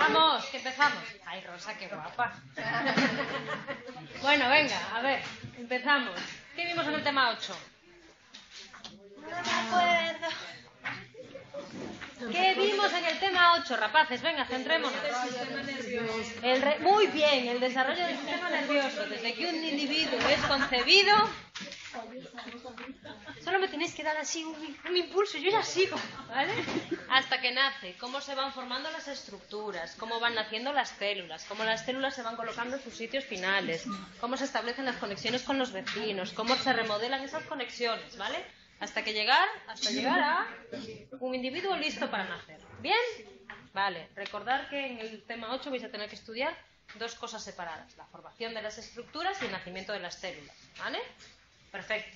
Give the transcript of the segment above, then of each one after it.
Vamos, que empezamos. Ay, Rosa, qué guapa. Bueno, venga, a ver, empezamos. ¿Qué vimos en el tema 8? No me acuerdo. ¿Qué vimos en el tema 8, rapaces? Venga, centrémonos. Muy bien, el desarrollo del sistema nervioso. Desde que un individuo es concebido, solo me tenéis que dar así un impulso, yo ya sigo, ¿vale? Hasta que nace, cómo se van formando las estructuras, cómo van naciendo las células, cómo las células se van colocando en sus sitios finales, cómo se establecen las conexiones con los vecinos, cómo se remodelan esas conexiones, ¿vale? Hasta llegar a un individuo listo para nacer. ¿Bien? Vale, recordad que en el tema 8 vais a tener que estudiar dos cosas separadas: la formación de las estructuras y el nacimiento de las células, ¿vale? Perfecto.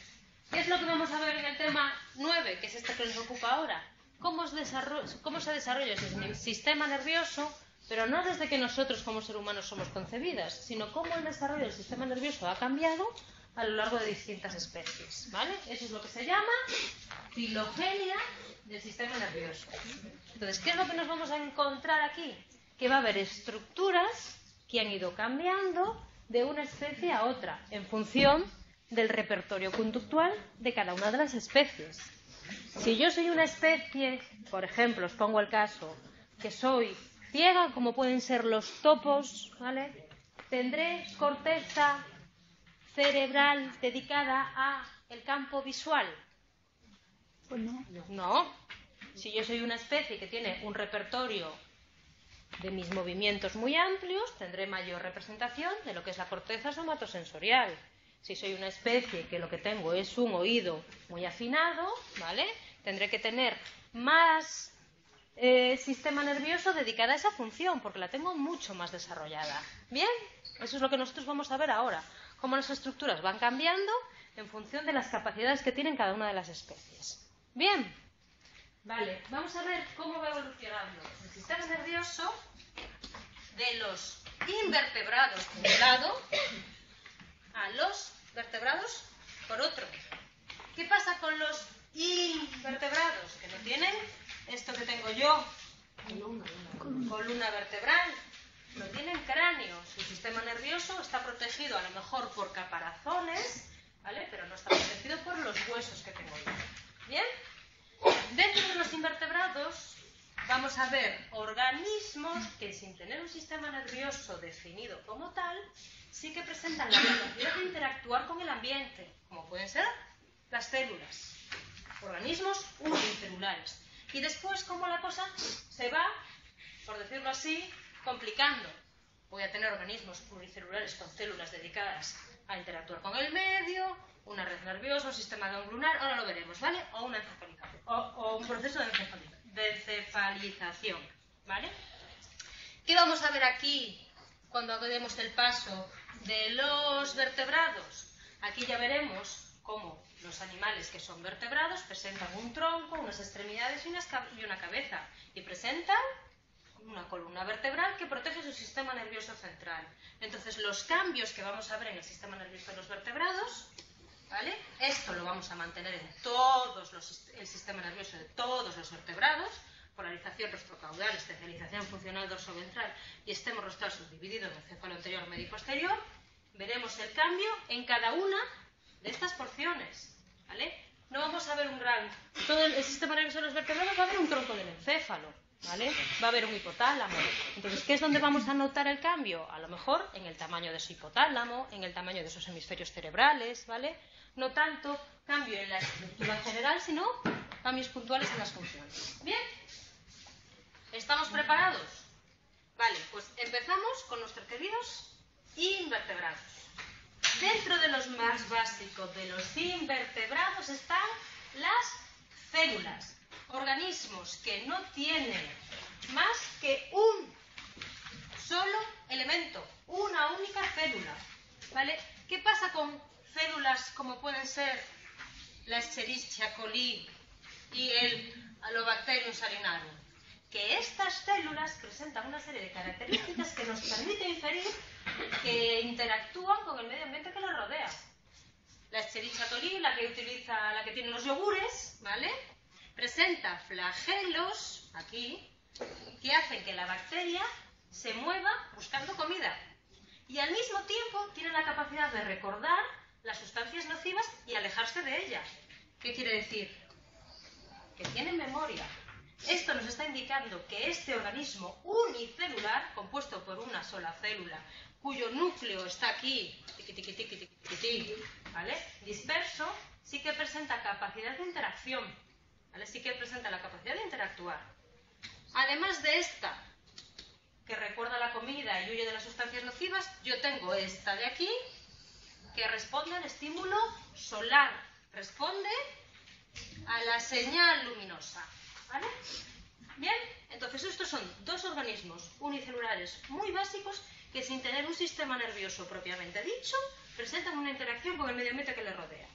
¿Qué es lo que vamos a ver en el tema 9, que es este que nos ocupa ahora? Cómo se desarrolla ese sistema nervioso, pero no desde que nosotros como seres humanos somos concebidas, sino cómo el desarrollo del sistema nervioso ha cambiado a lo largo de distintas especies, ¿vale? Eso es lo que se llama filogenia del sistema nervioso. Entonces, ¿qué es lo que nos vamos a encontrar aquí? Que va a haber estructuras que han ido cambiando de una especie a otra en función del repertorio conductual de cada una de las especies. Si yo soy una especie, por ejemplo, os pongo el caso, que soy ciega, como pueden ser los topos, ¿vale? Tendré corteza cerebral dedicada a el campo visual. Pues no. No. Si yo soy una especie que tiene un repertorio de mis movimientos muy amplios, tendré mayor representación de lo que es la corteza somatosensorial. Si soy una especie que lo que tengo es un oído muy afinado, ¿vale? Tendré que tener más sistema nervioso dedicado a esa función, porque la tengo mucho más desarrollada. ¿Bien? Eso es lo que nosotros vamos a ver ahora. Cómo las estructuras van cambiando en función de las capacidades que tienen cada una de las especies. ¿Bien? Vale, vamos a ver cómo va evolucionando el sistema nervioso de los invertebrados por un lado a los vertebrados por otro. ¿Qué pasa con los invertebrados? Que no tienen esto que tengo yo, columna vertebral, no tienen cráneo. Su sistema nervioso está protegido a lo mejor por caparazones, ¿vale? Pero no está protegido por los huesos que tengo yo. ¿Bien? Dentro de los invertebrados vamos a ver organismos que, sin tener un sistema nervioso definido como tal, sí que presentan la capacidad de interactuar con el ambiente, como pueden ser las células, organismos unicelulares. Y después, como la cosa se va, por decirlo así, complicando. Voy a tener organismos pluricelulares con células dedicadas a interactuar con el medio, una red nerviosa, un sistema ganglionar, ahora lo veremos, ¿vale? O una encefalización, o un proceso de encefalización, ¿vale? ¿Qué vamos a ver aquí cuando demos el paso de los vertebrados? Aquí ya veremos cómo los animales que son vertebrados presentan un tronco, unas extremidades y una cabeza, y presentan una columna vertebral que protege su sistema nervioso central. Entonces, los cambios que vamos a ver en el sistema nervioso de los vertebrados, ¿vale? Esto lo vamos a mantener en el sistema nervioso de todos los vertebrados: polarización rostrocaudal, especialización funcional dorsoventral y extremo rostral subdividido en el céfalo anterior, medio y posterior. Veremos el cambio en cada una de estas porciones, ¿vale? No vamos a ver todo el sistema nervioso de los vertebrados, va a haber un tronco del encéfalo, ¿vale? Va a haber un hipotálamo. Entonces, ¿qué es donde vamos a notar el cambio? A lo mejor en el tamaño de su hipotálamo, en el tamaño de sus hemisferios cerebrales, ¿vale? No tanto cambio en la estructura general, sino cambios puntuales en las funciones. ¿Bien? ¿Estamos preparados? Vale, pues empezamos con nuestros queridos invertebrados. Dentro de los más básicos de los invertebrados están las células, organismos que no tienen más que un solo elemento, una única célula, ¿vale? ¿Qué pasa con células como pueden ser la Escherichia coli y el Halobacterium salinarum? Que estas células presentan una serie de características que nos permiten inferir que interactúan con el medio ambiente que los rodea. La Escherichia coli, la que tiene los yogures, ¿vale? Presenta flagelos, aquí, que hacen que la bacteria se mueva buscando comida. Y al mismo tiempo tiene la capacidad de recordar las sustancias nocivas y alejarse de ellas. ¿Qué quiere decir? Que tiene memoria. Esto nos está indicando que este organismo unicelular, compuesto por una sola célula, cuyo núcleo está aquí, ¿vale?, disperso, sí que presenta capacidad de interacción, ¿vale?, sí que presenta la capacidad de interactuar. Además de esta, que recuerda la comida y huye de las sustancias nocivas, yo tengo esta de aquí, que responde al estímulo solar, responde a la señal luminosa, ¿vale? Bien, entonces estos son dos organismos unicelulares muy básicos que, sin tener un sistema nervioso propiamente dicho, presentan una interacción con el medio ambiente que les rodea.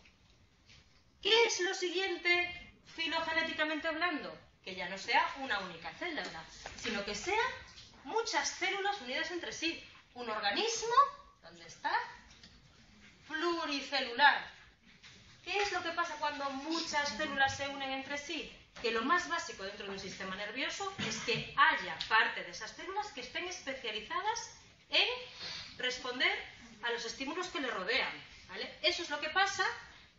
¿Qué es lo siguiente filogenéticamente hablando? Que ya no sea una única célula, sino que sean muchas células unidas entre sí. Un organismo, ¿dónde está?, pluricelular. ¿Qué es lo que pasa cuando muchas células se unen entre sí? Que lo más básico dentro de un sistema nervioso es que haya parte de esas células que estén especializadas en responder a los estímulos que le rodean, ¿vale? Eso es lo que pasa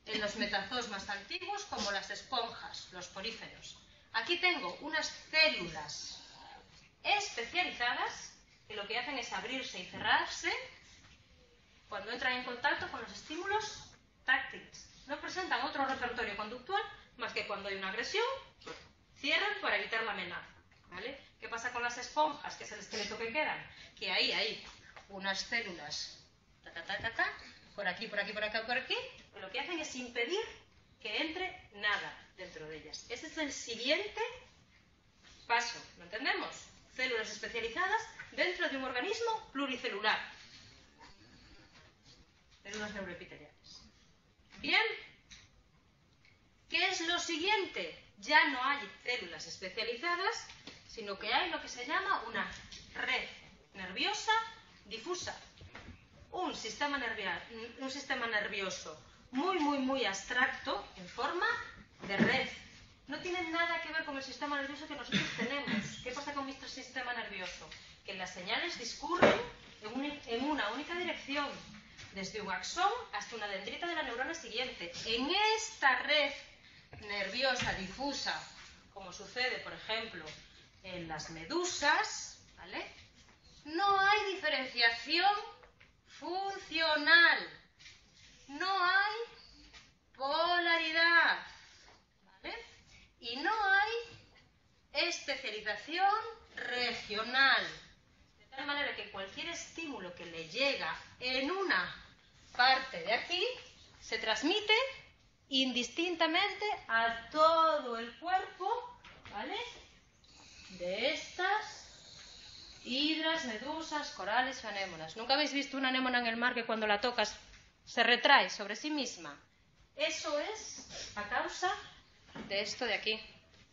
en los metazoos más antiguos, como las esponjas, los poríferos. Aquí tengo unas células especializadas que lo que hacen es abrirse y cerrarse cuando entran en contacto con los estímulos táctiles. No presentan otro repertorio conductual más que cuando hay una agresión, cierran para evitar la amenaza, ¿vale? ¿Qué pasa con las esponjas, que es el esqueleto que quedan? Que ahí hay unas células, por aquí, por aquí, por acá, por aquí, que lo que hacen es impedir que entre nada dentro de ellas. Ese es el siguiente paso, ¿lo entendemos? Células especializadas dentro de un organismo pluricelular. Células neuroepiteliales. Bien. ¿Qué es lo siguiente? Ya no hay células especializadas, sino que hay lo que se llama una red nerviosa difusa. Un sistema nervioso muy abstracto en forma de red. No tiene nada que ver con el sistema nervioso que nosotros tenemos. ¿Qué pasa con nuestro sistema nervioso? Que las señales discurren en una única dirección, desde un axón hasta una dendrita de la neurona siguiente. En esta red nerviosa difusa, como sucede, por ejemplo, en las medusas, ¿vale?, no hay diferenciación funcional, no hay polaridad, ¿vale?, y no hay especialización regional, de tal manera que cualquier estímulo que le llega en una parte de aquí se transmite indistintamente a todo el cuerpo, ¿vale?, de estas hidras, medusas, corales o anémonas. ¿Nunca habéis visto una anémona en el mar que cuando la tocas se retrae sobre sí misma? Eso es a causa de esto de aquí,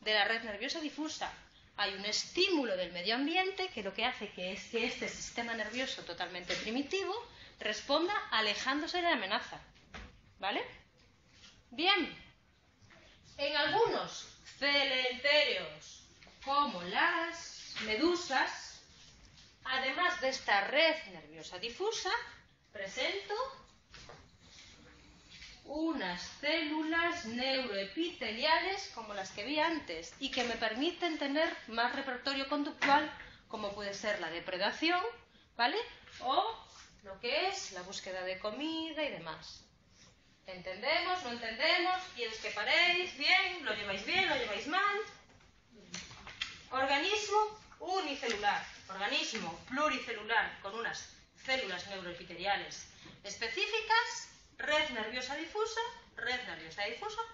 de la red nerviosa difusa. Hay un estímulo del medio ambiente que lo que hace que es que este sistema nervioso totalmente primitivo responda alejándose de la amenaza, ¿vale? Bien, en algunos celentéreos, como las medusas, además de esta red nerviosa difusa, presento unas células neuroepiteliales como las que vi antes y que me permiten tener más repertorio conductual, como puede ser la depredación, ¿vale?, o lo que es la búsqueda de comida y demás. ¿Entendemos? ¿No entendemos? ¿Quieres que paréis? ¿Bien? ¿Lo lleváis mal? Organismo unicelular, organismo pluricelular con unas células neuroepiteliales específicas, red nerviosa difusa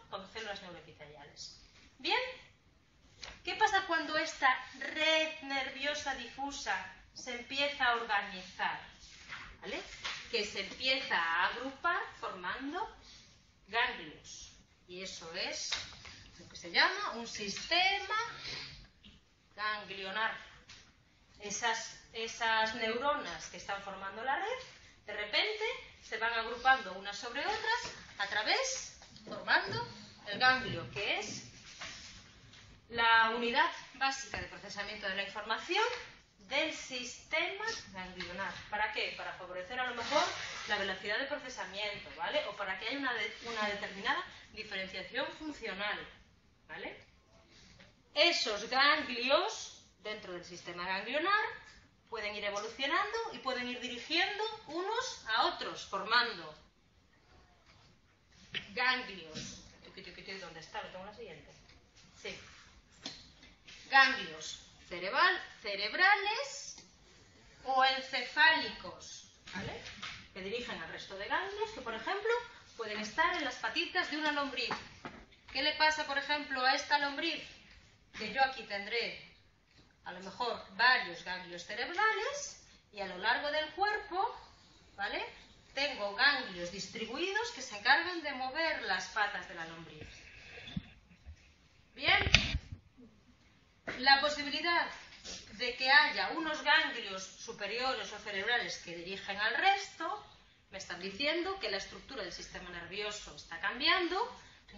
con células neuroepiteliales. ¿Bien? ¿Qué pasa cuando esta red nerviosa difusa se empieza a organizar? ¿Vale? Que se empieza a agrupar formando ganglios. Y eso es lo que se llama un sistema ganglionar. Esas neuronas que están formando la red, de repente se van agrupando unas sobre otras formando el ganglio, que es la unidad básica de procesamiento de la información del sistema ganglionar. ¿Para qué? Para favorecer a lo mejor la velocidad de procesamiento, ¿vale? O para que haya una determinada diferenciación funcional, ¿vale? Esos ganglios dentro del sistema ganglionar pueden ir evolucionando y pueden ir dirigiendo unos a otros, formando ganglios. ¿Dónde está? ¿Lo tengo la siguiente? Sí. Ganglios cerebrales o encefálicos, ¿vale? Que dirigen al resto de ganglios que, por ejemplo, pueden estar en las patitas de una lombriz. ¿Qué le pasa, por ejemplo, a esta lombriz? Que yo aquí tendré a lo mejor varios ganglios cerebrales y a lo largo del cuerpo, ¿vale?, tengo ganglios distribuidos que se encargan de mover las patas de la lombriz. Bien, la posibilidad de que haya unos ganglios superiores o cerebrales que dirigen al resto, me están diciendo que la estructura del sistema nervioso está cambiando,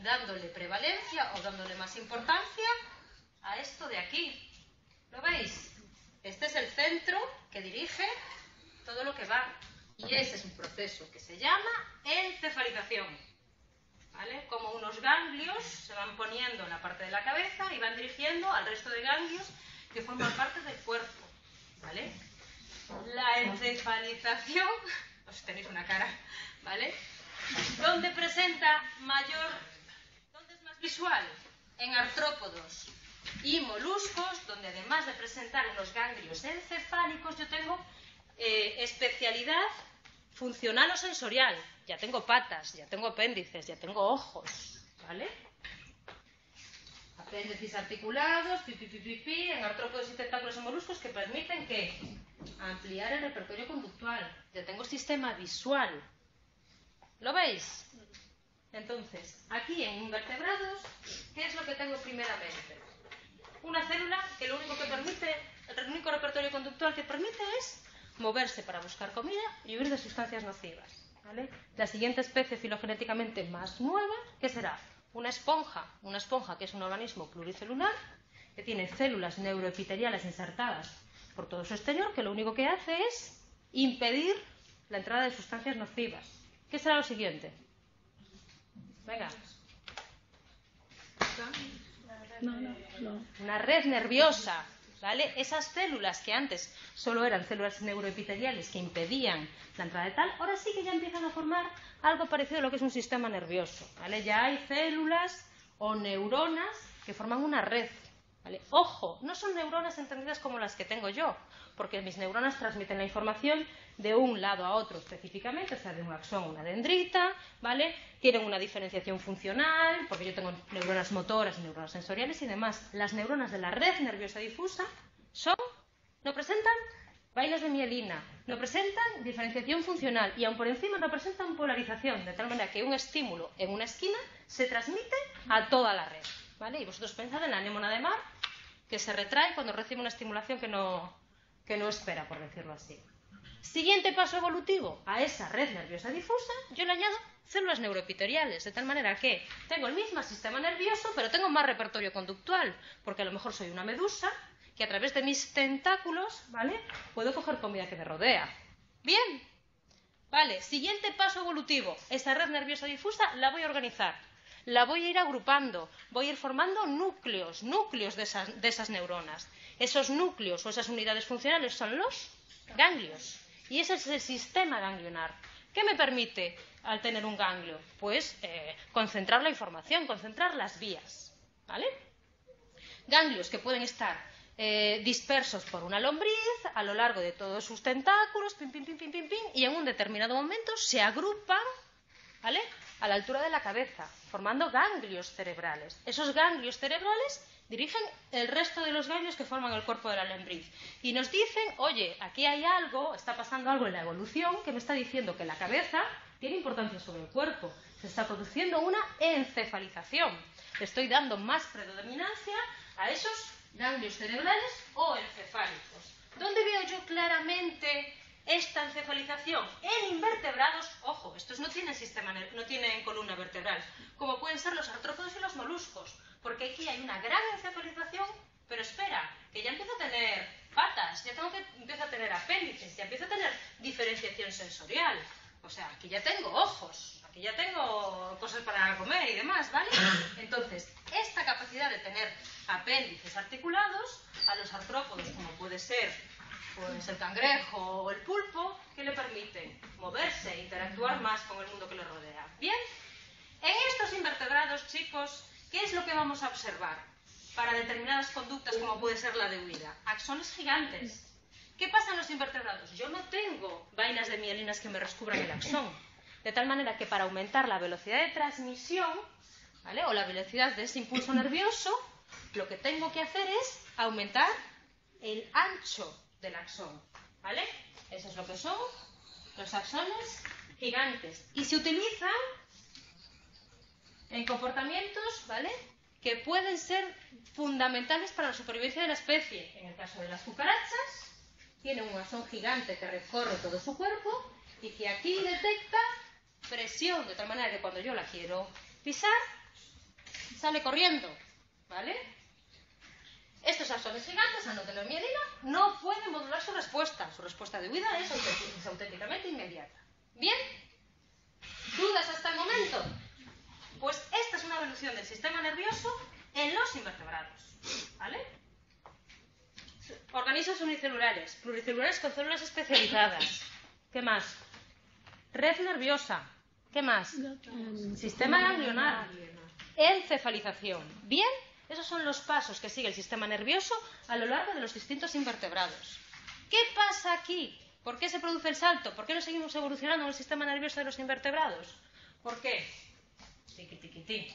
dándole prevalencia o dándole más importancia a esto de aquí. ¿Lo veis? Este es el centro que dirige todo lo que va. Y ese es un proceso que se llama encefalización, ¿vale? Como unos ganglios se van poniendo en la parte de la cabeza y van dirigiendo al resto de ganglios que forman parte del cuerpo, ¿vale? La encefalización, os tenéis una cara, ¿vale? ¿Dónde presenta dónde es más visual? En artrópodos y moluscos, donde además de presentar unos ganglios encefálicos, yo tengo especialidad funcional o sensorial. Ya tengo patas, ya tengo apéndices, ya tengo ojos, ¿vale? Apéndices articulados, en artrópodos y tentáculos y moluscos que permiten que ampliar el repertorio conductual. Ya tengo sistema visual. ¿Lo veis? Entonces, aquí en invertebrados, ¿qué es lo que tengo primeramente? Una célula que lo único que permite, el único repertorio conductual que permite es moverse para buscar comida y huir de sustancias nocivas, ¿vale? La siguiente especie filogenéticamente más nueva, ¿qué será? Una esponja que es un organismo pluricelular, que tiene células neuroepiteliales insertadas por todo su exterior, que lo único que hace es impedir la entrada de sustancias nocivas. ¿Qué será lo siguiente? Venga. Una red nerviosa, ¿vale? Esas células que antes solo eran células neuroepiteliales que impedían la entrada de tal, ahora sí que ya empiezan a formar algo parecido a lo que es un sistema nervioso, ¿vale? Ya hay células o neuronas que forman una red, ¿vale? Ojo, no son neuronas entendidas como las que tengo yo, porque mis neuronas transmiten la información de un lado a otro específicamente, o sea, de un axón a una dendrita, ¿vale? Tienen una diferenciación funcional, porque yo tengo neuronas motoras y neuronas sensoriales y demás. Las neuronas de la red nerviosa difusa no presentan bailes de mielina, no presentan diferenciación funcional y aun por encima no presentan polarización, de tal manera que un estímulo en una esquina se transmite a toda la red, ¿vale? Y vosotros pensad en la anémona de mar, que se retrae cuando recibe una estimulación que no espera, por decirlo así. Siguiente paso evolutivo, a esa red nerviosa difusa yo le añado células neuroepiteliales, de tal manera que tengo el mismo sistema nervioso, pero tengo más repertorio conductual, porque a lo mejor soy una medusa que a través de mis tentáculos, ¿vale?, puedo coger comida que me rodea. Bien, vale, siguiente paso evolutivo, esa red nerviosa difusa la voy a organizar, la voy a ir agrupando, voy a ir formando núcleos de esas neuronas. Esos núcleos o esas unidades funcionales son los ganglios. Y ese es el sistema ganglionar. ¿Qué me permite al tener un ganglio? Pues concentrar la información, concentrar las vías, ¿vale? Ganglios que pueden estar dispersos por una lombriz a lo largo de todos sus tentáculos, y en un determinado momento se agrupan, ¿vale?, a la altura de la cabeza, formando ganglios cerebrales. Esos ganglios cerebrales dirigen el resto de los ganglios que forman el cuerpo de la lombriz. Y nos dicen, oye, aquí hay algo, está pasando algo en la evolución que me está diciendo que la cabeza tiene importancia sobre el cuerpo. Se está produciendo una encefalización. Le estoy dando más predominancia a esos ganglios cerebrales o encefálicos. ¿Dónde veo yo claramente esta encefalización? En invertebrados, ojo, estos no tienen columna vertebral, como pueden ser los artrópodos y los moluscos, porque aquí hay una gran encefalización, pero espera, que ya empiezo a tener patas, ya tengo que empezar a tener apéndices, ya empiezo a tener diferenciación sensorial. O sea, aquí ya tengo ojos, aquí ya tengo cosas para comer y demás, ¿vale? Entonces, esta capacidad de tener apéndices articulados a los artrópodos, como puede ser pues, el cangrejo o el pulpo, que le permiten moverse e interactuar más con el mundo que le rodea. Bien, en estos invertebrados, chicos, ¿qué es lo que vamos a observar para determinadas conductas como puede ser la de huida? Axones gigantes. ¿Qué pasa en los invertebrados? Yo no tengo vainas de mielinas que me descubran el axón, de tal manera que para aumentar la velocidad de transmisión, ¿vale?, o la velocidad de ese impulso nervioso, lo que tengo que hacer es aumentar el ancho del axón, ¿vale? Eso es lo que son los axones gigantes. Y se utilizan en comportamientos, ¿vale?, que pueden ser fundamentales para la supervivencia de la especie. En el caso de las cucarachas, tiene un axón gigante que recorre todo su cuerpo y que aquí detecta presión, de tal manera que cuando yo la quiero pisar, sale corriendo, ¿vale? Estos axones gigantes, al no tener mielina, no pueden modular su respuesta. Su respuesta de huida es auténticamente inmediata. ¿Bien? ¿Dudas hasta el momento? Pues esta es una evolución del sistema nervioso en los invertebrados, ¿vale? Organismos unicelulares, pluricelulares con células especializadas. ¿Qué más? Red nerviosa. ¿Qué más? Sistema ganglionar. Encefalización. Bien, esos son los pasos que sigue el sistema nervioso a lo largo de los distintos invertebrados. ¿Qué pasa aquí? ¿Por qué se produce el salto? ¿Por qué no seguimos evolucionando en el sistema nervioso de los invertebrados? ¿Por qué? Tiqui.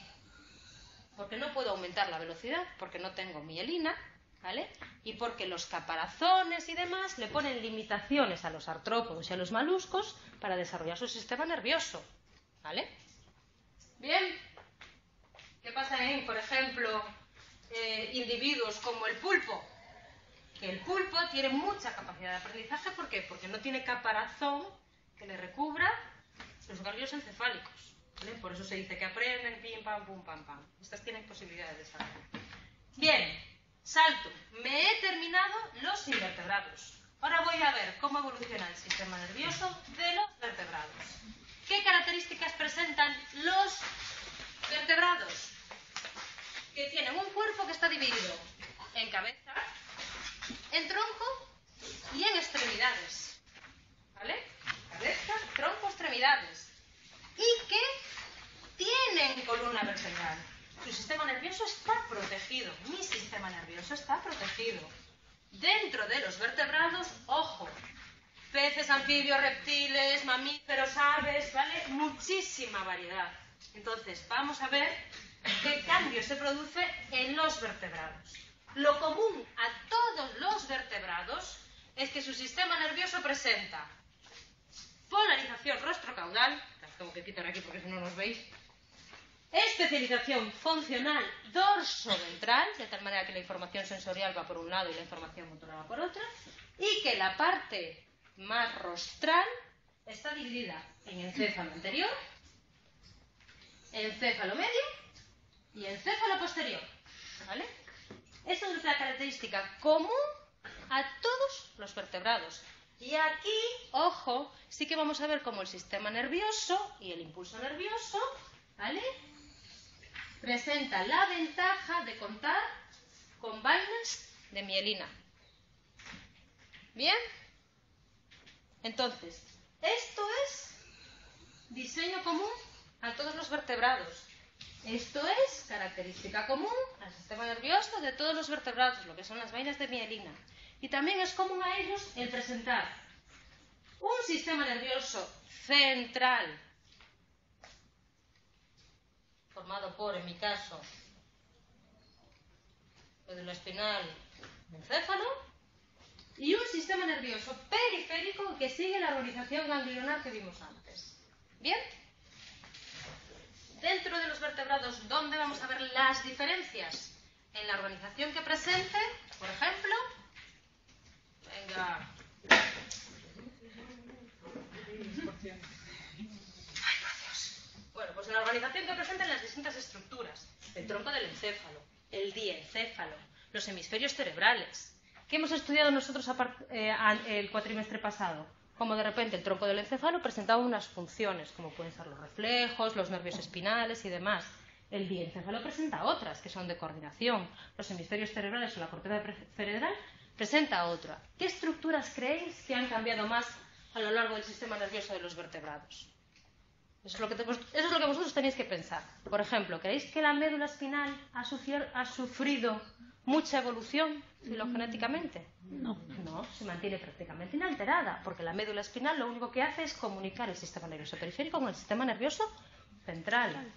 Porque no puedo aumentar la velocidad, porque no tengo mielina, ¿vale? Y porque los caparazones y demás le ponen limitaciones a los artrópodos y a los moluscos para desarrollar su sistema nervioso, ¿vale? Bien. ¿Qué pasa en, por ejemplo, individuos como el pulpo? Que el pulpo tiene mucha capacidad de aprendizaje. ¿Por qué? Porque no tiene caparazón que le recubra los ganglios encefálicos, ¿vale? Por eso se dice que aprenden, pim, pam, pum, pam, pam. Estas tienen posibilidades de desarrollo. Bien, salto. Me he terminado los invertebrados. Ahora voy a ver cómo evoluciona el sistema nervioso de los vertebrados. ¿Qué características presentan los vertebrados? Que tienen un cuerpo que está dividido en cabeza, en tronco y en extremidades, ¿vale? Cabeza, tronco, extremidades. Y que tienen columna vertebral. Su sistema nervioso está protegido. Mi sistema nervioso está protegido. Dentro de los vertebrados, ojo, peces, anfibios, reptiles, mamíferos, aves, ¿vale? Muchísima variedad. Entonces, vamos a ver qué cambio se produce en los vertebrados. Lo común a todos los vertebrados es que su sistema nervioso presenta polarización rostro-caudal, tengo que quitar aquí porque si no nos veis, especialización funcional dorso-ventral, de tal manera que la información sensorial va por un lado y la información motora va por otra, y que la parte más rostral está dividida en encéfalo anterior, encéfalo medio y encéfalo posterior, ¿vale? Esta es la característica común a todos los vertebrados. Y aquí, ojo, sí que vamos a ver cómo el sistema nervioso y el impulso nervioso, ¿vale?, presenta la ventaja de contar con vainas de mielina. ¿Bien? Entonces, esto es diseño común a todos los vertebrados. Esto es característica común al sistema nervioso de todos los vertebrados, lo que son las vainas de mielina. Y también es común a ellos el presentar un sistema nervioso central, formado por, en mi caso, médula espinal, encéfalo, y un sistema nervioso periférico que sigue la organización ganglionar que vimos antes. ¿Bien? Dentro de los vertebrados, ¿dónde vamos a ver las diferencias? En la organización que presente, por ejemplo, venga. Ay, por Dios. Bueno, pues en la organización que presenten las distintas estructuras. El tronco del encéfalo, el diencéfalo, los hemisferios cerebrales, ¿Qué hemos estudiado nosotros el cuatrimestre pasado? Como de repente el tronco del encéfalo presentaba unas funciones, como pueden ser los reflejos, los nervios espinales y demás. El diencéfalo presenta otras, que son de coordinación. Los hemisferios cerebrales o la corteza cerebral presenta otra. ¿Qué estructuras creéis que han cambiado más a lo largo del sistema nervioso de los vertebrados? Eso es lo que vosotros tenéis que pensar. Por ejemplo, ¿creéis que la médula espinal ha sufrido mucha evolución filogenéticamente? No. No, se mantiene prácticamente inalterada, porque la médula espinal lo único que hace es comunicar el sistema nervioso periférico con el sistema nervioso central.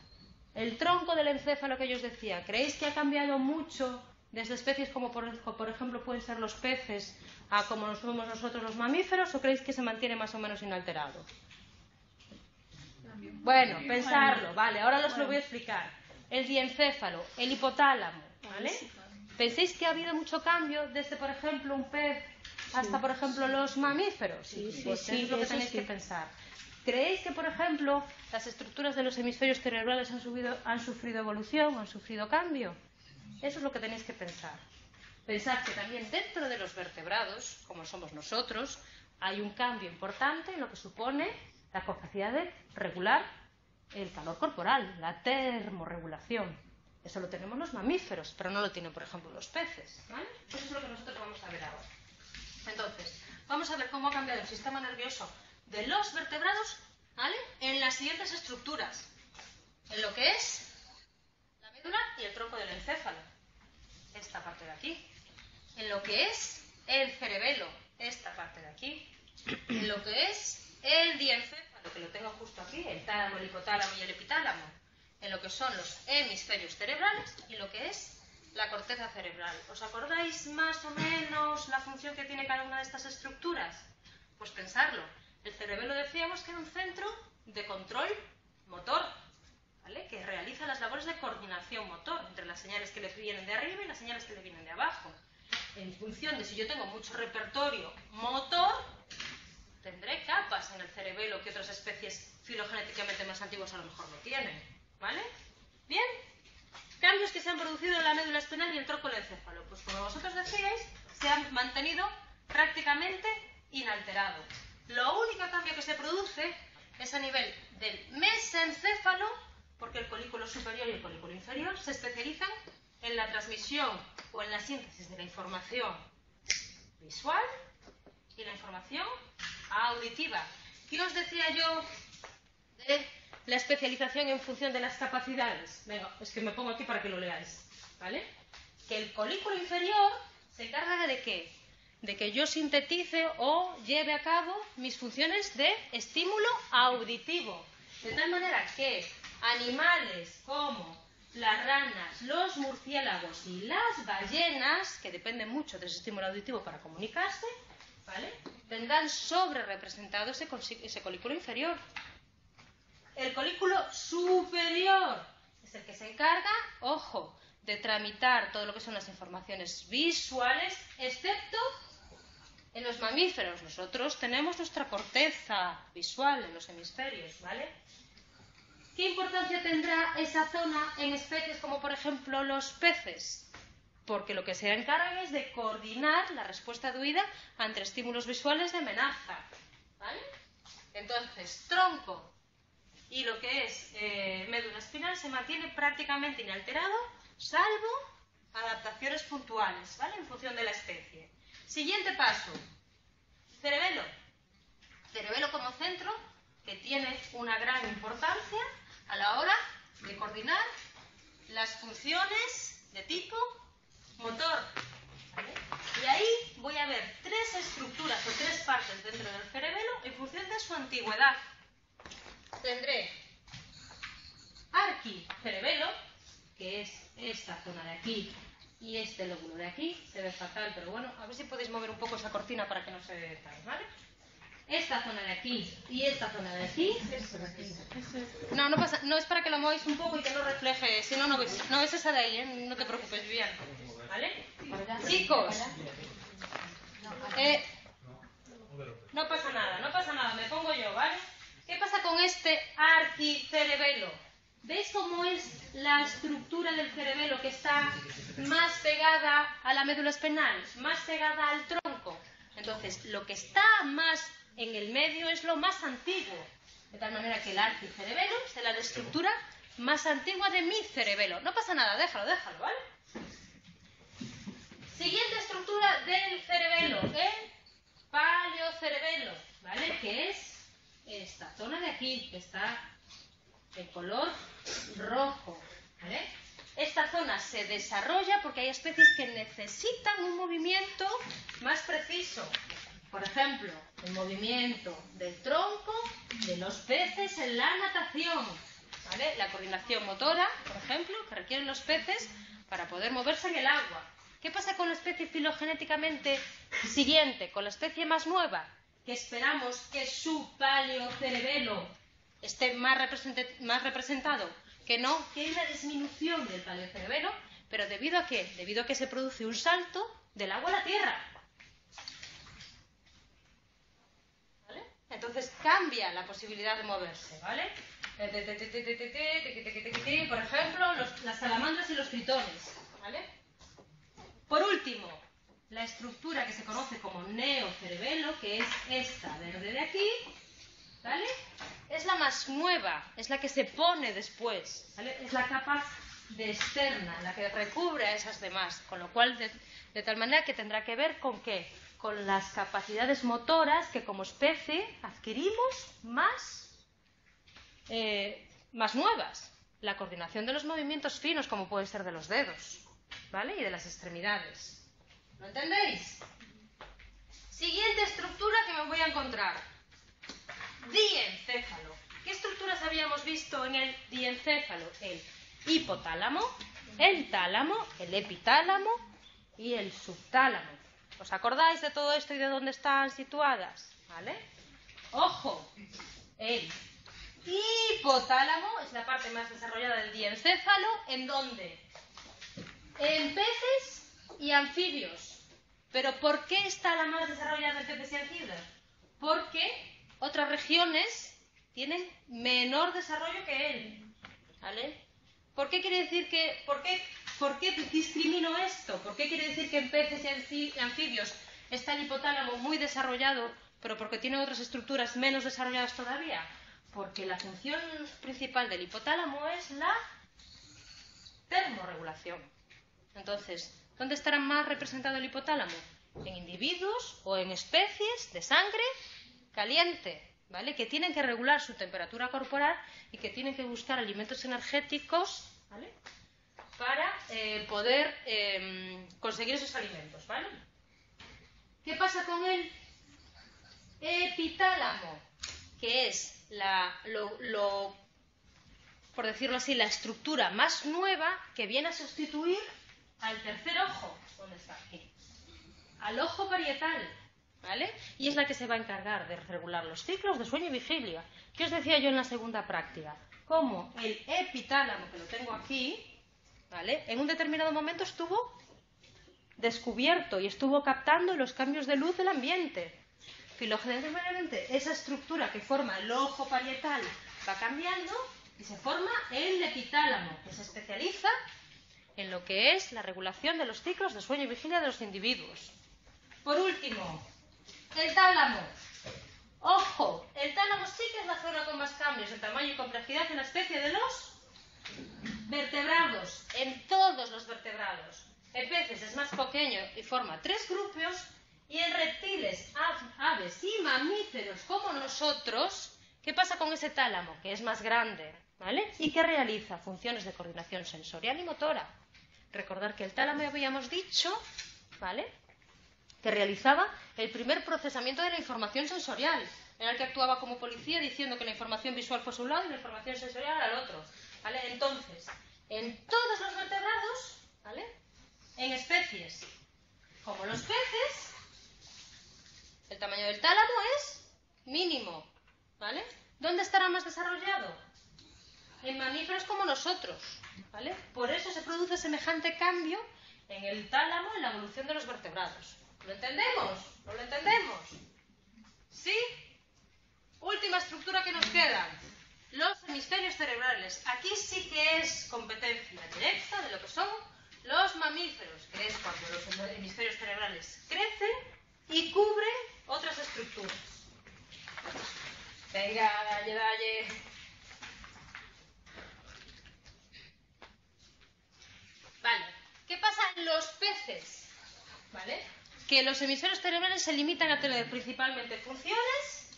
El tronco del encéfalo que yo os decía, ¿creéis que ha cambiado mucho desde especies como por ejemplo pueden ser los peces a como nos somos nosotros los mamíferos, o creéis que se mantiene más o menos inalterado? Bueno, pensarlo, vale, ahora os lo voy a explicar. El diencéfalo, el hipotálamo, ¿vale? ¿Pensáis que ha habido mucho cambio desde, por ejemplo, un pez hasta, por ejemplo, los mamíferos? Sí, Pues eso es lo que tenéis que pensar. ¿Creéis que, por ejemplo, las estructuras de los hemisferios cerebrales han sufrido evolución, han sufrido cambio? Eso es lo que tenéis que pensar. Pensad que también dentro de los vertebrados, como somos nosotros, hay un cambio importante en lo que supone la capacidad de regular el calor corporal, la termorregulación. Eso lo tenemos los mamíferos, pero no lo tienen, por ejemplo, los peces, ¿vale? Eso es lo que nosotros vamos a ver ahora. Entonces, vamos a ver cómo ha cambiado el sistema nervioso de los vertebrados, ¿vale?, en las siguientes estructuras. En lo que es la médula y el tronco del encéfalo, esta parte de aquí. En lo que es el cerebelo, esta parte de aquí. En lo que es el diencéfalo, que lo tengo justo aquí, el tálamo, el hipotálamo y el epitálamo. En lo que son los hemisferios cerebrales y lo que es la corteza cerebral. ¿Os acordáis más o menos la función que tiene cada una de estas estructuras? Pues pensarlo. El cerebelo decíamos que era un centro de control motor, ¿vale?, que realiza las labores de coordinación motor entre las señales que le vienen de arriba y las señales que le vienen de abajo. En función de si yo tengo mucho repertorio motor, tendré capas en el cerebelo que otras especies filogenéticamente más antiguas a lo mejor no tienen, ¿vale? Bien. Cambios que se han producido en la médula espinal y el tronco del encéfalo. Pues como vosotros decíais, se han mantenido prácticamente inalterado. Lo único cambio que se produce es a nivel del mesencéfalo, porque el colículo superior y el colículo inferior se especializan en la transmisión o en la síntesis de la información visual y la información auditiva. ¿Qué os decía yo de la especialización en función de las capacidades? Venga, es que me pongo aquí para que lo leáis, ¿vale? Que el colículo inferior se encarga de ¿qué? De que yo sintetice o lleve a cabo mis funciones de estímulo auditivo. De tal manera que animales como las ranas, los murciélagos y las ballenas, que dependen mucho de ese estímulo auditivo para comunicarse, ¿vale?, tendrán sobre representado ese colículo inferior. El colículo superior es el que se encarga, ojo, de tramitar todo lo que son las informaciones visuales, excepto en los mamíferos. Nosotros tenemos nuestra corteza visual en los hemisferios, ¿vale? ¿Qué importancia tendrá esa zona en especies como, por ejemplo, los peces? Porque lo que se encargan es de coordinar la respuesta de huida ante estímulos visuales de amenaza, ¿vale? Entonces, tronco y lo que es médula espinal se mantiene prácticamente inalterado, salvo adaptaciones puntuales, ¿vale?, en función de la especie. Siguiente paso, cerebelo. Cerebelo como centro que tiene una gran importancia a la hora de coordinar las funciones de tipo motor, ¿vale? Y ahí voy a ver tres estructuras o tres partes dentro del cerebelo en función de su antigüedad. Tendré arquicerebelo, que es esta zona de aquí y este lóbulo de aquí. Se ve fatal, pero bueno, a ver si podéis mover un poco esa cortina para que no se vea tal, ¿vale? Esta zona de aquí y esta zona de aquí. No, no pasa, no es para que lo mováis un poco y que no refleje, si no, no ves. No, es esa de ahí, ¿eh? No te preocupes, Vivian. ¿Vale? Chicos, no pasa nada, me pongo yo, ¿vale? ¿Qué pasa con este arquicerebelo? ¿Veis cómo es la estructura del cerebelo que está más pegada a la médula espinal, más pegada al tronco. Entonces, lo que está más en el medio es lo más antiguo. De tal manera que el arquicerebelo es la estructura más antigua de mi cerebelo. No pasa nada, déjalo, ¿vale? Siguiente estructura del cerebelo, el paleocerebelo, ¿vale? Que es esta zona de aquí, que está de color rojo, ¿vale? Esta zona se desarrolla porque hay especies que necesitan un movimiento más preciso. Por ejemplo, el movimiento del tronco de los peces en la natación, ¿vale? La coordinación motora, por ejemplo, que requieren los peces para poder moverse en el agua. ¿Qué pasa con la especie filogenéticamente siguiente, con la especie más nueva? Que esperamos que su paleocerebelo esté más representado, que no, que hay una disminución del paleocerebelo, pero ¿debido a qué? Debido a que se produce un salto del agua a la tierra. ¿Vale? Entonces cambia la posibilidad de moverse, ¿vale? Por ejemplo, las salamandras y los tritones, ¿vale? Por último, la estructura que se conoce como neocerebelo, que es esta verde de aquí, ¿vale? Es la más nueva, es la que se pone después, ¿vale? Es la capa de externa, la que recubre a esas demás, con lo cual, de tal manera que tendrá que ver con ¿qué? Con las capacidades motoras que como especie adquirimos más nuevas. La coordinación de los movimientos finos, como puede ser de los dedos, ¿vale? Y de las extremidades. ¿Lo entendéis? Siguiente estructura que me voy a encontrar. Diencéfalo. ¿Qué estructuras habíamos visto en el diencéfalo? El hipotálamo, el tálamo, el epitálamo y el subtálamo. ¿Os acordáis de todo esto y de dónde están situadas? ¿Vale? Ojo, el hipotálamo es la parte más desarrollada del diencéfalo. ¿En dónde? En peces y anfibios. ¿Pero por qué está la más desarrollada en peces y anfibios? Porque otras regiones tienen menor desarrollo que él, ¿vale? ¿Por qué quiere decir que... ¿Por qué discrimino esto? ¿Por qué quiere decir que en peces y anfibios está el hipotálamo muy desarrollado, pero porque tiene otras estructuras menos desarrolladas todavía? Porque la función principal del hipotálamo es la termorregulación. Entonces, ¿dónde estará más representado el hipotálamo? En individuos o en especies de sangre caliente, ¿vale? Que tienen que regular su temperatura corporal y que tienen que buscar alimentos energéticos, ¿vale? Para poder conseguir esos alimentos, ¿vale? ¿Qué pasa con el epitálamo? Que es por decirlo así, la estructura más nueva que viene a sustituir al tercer ojo. ¿Dónde está? Aquí. Al ojo parietal, ¿vale? Y es la que se va a encargar de regular los ciclos de sueño y vigilia. ¿Qué os decía yo en la segunda práctica? Como el epitálamo, que lo tengo aquí, ¿vale? En un determinado momento estuvo descubierto y estuvo captando los cambios de luz del ambiente. Filogenéticamente, esa estructura que forma el ojo parietal va cambiando y se forma el epitálamo, que se especializa en lo que es la regulación de los ciclos de sueño y vigilia de los individuos. Por último, el tálamo. Ojo, el tálamo sí que es la zona con más cambios en tamaño y complejidad en la especie de los vertebrados, en todos los vertebrados. En peces es más pequeño y forma 3 grupos, y en reptiles, aves y mamíferos como nosotros, ¿qué pasa con ese tálamo? Que es más grande, ¿vale? Y que realiza funciones de coordinación sensorial y motora. Recordar que el tálamo habíamos dicho, ¿vale?, que realizaba el primer procesamiento de la información sensorial. Era el que actuaba como policía diciendo que la información visual fuese a un lado y la información sensorial al otro, ¿vale? Entonces, en todos los vertebrados, ¿vale?, en especies como los peces, el tamaño del tálamo es mínimo, ¿vale? ¿Dónde estará más desarrollado? En mamíferos como nosotros, ¿vale? Por eso se produce semejante cambio en el tálamo en la evolución de los vertebrados. ¿Lo entendemos? ¿No lo entendemos? ¿Sí? Última estructura que nos queda. Los hemisferios cerebrales. Aquí sí que es competencia directa de lo que son Los mamíferos, que es cuando los hemisferios cerebrales crecen y cubren otras estructuras. Venga, dale. Vale, ¿qué pasa en los peces? ¿Vale? Que los hemisferios cerebrales se limitan a tener principalmente funciones